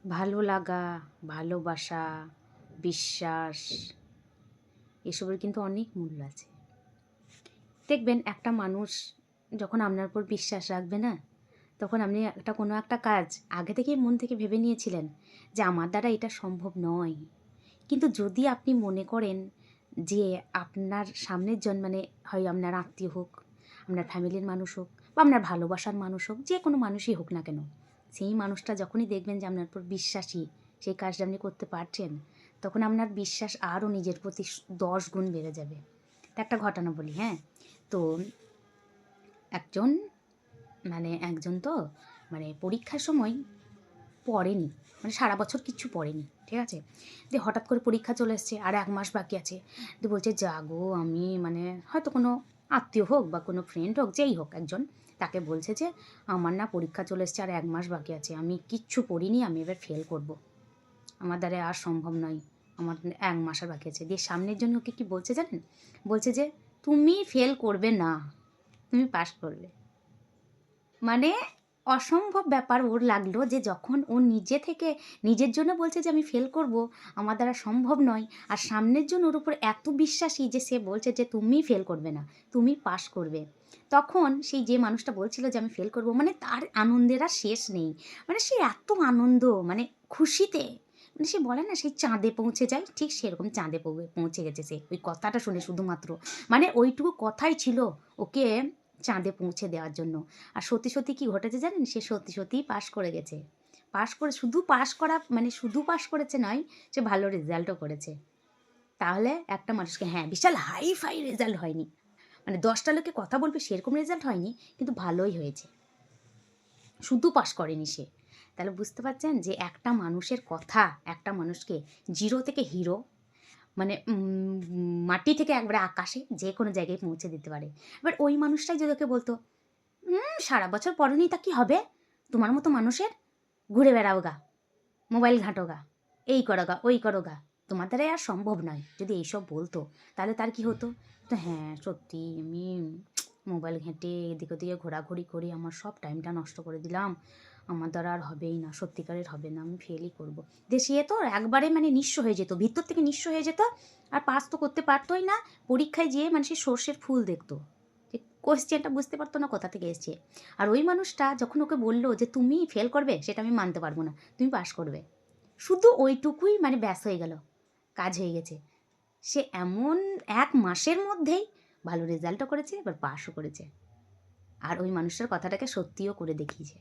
ভালো লাগা, ভালোবাসা, বিশ্বাস এসবের কিন্তু অনেক মূল্য আছে। দেখবেন একটা মানুষ যখন আপনার উপর বিশ্বাস রাখবে না, তখন আপনি কোনো একটা কাজ আগে থেকেই মন থেকে ভেবে নিয়েছিলেন যে আমার দ্বারা এটা সম্ভব নয়। কিন্তু যদি আপনি মনে করেন যে আপনার সামনের জন মানে হয় আপনার আত্মীয় হোক, আপনার ফ্যামিলির মানুষ হোক বা আপনার ভালোবাসার মানুষ হোক, যে কোনো মানুষই হোক না কেন, সেই মানুষটা যখনই দেখবেন যে আপনার উপর বিশ্বাসী, সেই কাজটা আপনি করতে পারছেন, তখন আপনার বিশ্বাস আরও নিজের প্রতি 10 গুণ বেড়ে যাবে। তা একটা ঘটনা বলি, হ্যাঁ। তো একজন তো পরীক্ষার সময় পড়েনি, সারা বছর কিচ্ছু পড়েনি, ঠিক আছে। দিয়ে হঠাৎ করে পরীক্ষা চলে এসছে আর 1 মাস বাকি আছে। দিয়ে বলছে, যা গো, আমি হয়তো কোনো আত্মীয় হোক বা কোনো ফ্রেন্ড হোক, যেই হোক একজন, তাকে বলছে যে আমার না পরীক্ষা চলে এসছে আর 1 মাস বাকি আছে, আমি কিচ্ছু পড়িনি, আমি এবার ফেল করব, আমার দ্বারা আর সম্ভব নয়, আমার 1 মাস আর বাকি আছে। দিয়ে সামনের জন্য ওকে কী বলছে জানেন? বলছে যে তুমি ফেল করবে না, তুমি পাস করবে। মানে অসম্ভব ব্যাপার ওর লাগলো, যে যখন ও নিজে থেকে নিজের জন্য বলছে যে আমি ফেল করব, আমার দ্বারা সম্ভব নয়, আর সামনের জন ওর উপর এত বিশ্বাসী যে সে বলছে যে তুমি ফেল করবে না, তুমি পাস করবে, তখন সেই যে মানুষটা বলছিল যে আমি ফেল করব, তার আনন্দের আর শেষ নেই। সে এত আনন্দ, খুশিতে, সে বলে না সেই চাঁদে পৌঁছে যায়, ঠিক সেরকম চাঁদে পৌঁছে গেছে সে ওই কথাটা শুনে। শুধুমাত্র ওইটুকু কথাই ছিল ওকে চাঁদে পৌঁছে দেওয়ার জন্য। আর সত্যি সত্যি কী ঘটেছে জানেন? সে সত্যি সত্যিই পাশ করে গেছে। পাশ করে শুধু পাশ করা শুধু পাশ করেছে নয়, সে ভালো রেজাল্টও করেছে। তাহলে একটা মানুষকে, হ্যাঁ, বিশাল হাই ফাই রেজাল্ট হয়নি, 10টা লোকে কথা বলবে সেরকম রেজাল্ট হয়নি, কিন্তু ভালোই হয়েছে, শুধু পাশ করেনি সে। তাহলে বুঝতে পারছেন যে একটা মানুষের কথা একটা মানুষকে জিরো থেকে হিরো, মাটি থেকে একবারে আকাশে যে কোনো জায়গায় পৌঁছে দিতে পারে। এবার ওই মানুষটাই যদি ওকে বলতো, সারা বছর পড়োনি তা কি হবে, তোমার মতো মানুষের, ঘুরে বেড়াও গা, মোবাইল ঘাঁটো গা, এই করো গা, ওই করো গা, তোমার দ্বারাই আর সম্ভব নয়, যদি এইসব বলতো, তাহলে তার কি হতো? তো হ্যাঁ, সত্যি আমি মোবাইল ঘেঁটে এদিক ওদিকে ঘোরাঘুরি করি, আমার সব টাইমটা নষ্ট করে দিলাম, আমার দ্বারা আর হবেই না, সত্যিকারের হবে না, আমি ফেলই করবো। সে তো একবারে নিঃস্ব হয়ে যেত, ভিতর থেকে নিঃস্ব হয়ে যেত, আর পাস তো করতে পারতোই না। পরীক্ষায় যেয়ে সে সর্ষের ফুল দেখতো, যে কোয়েশ্চেনটা বুঝতে পারতো না কোথা থেকে এসছে। আর ওই মানুষটা যখন ওকে বললো যে তুমি ফেল করবে, সেটা আমি মানতে পারবো না, তুমি পাস করবে, শুধু ওইটুকুই ব্যাস হয়ে গেল, কাজ হয়ে গেছে। সে এমন 1 মাসের মধ্যেই ভালো রেজাল্টও করেছে, এবার পাসও করেছে, আর ওই মানুষটার কথাটাকে সত্যিও করে দেখিয়েছে।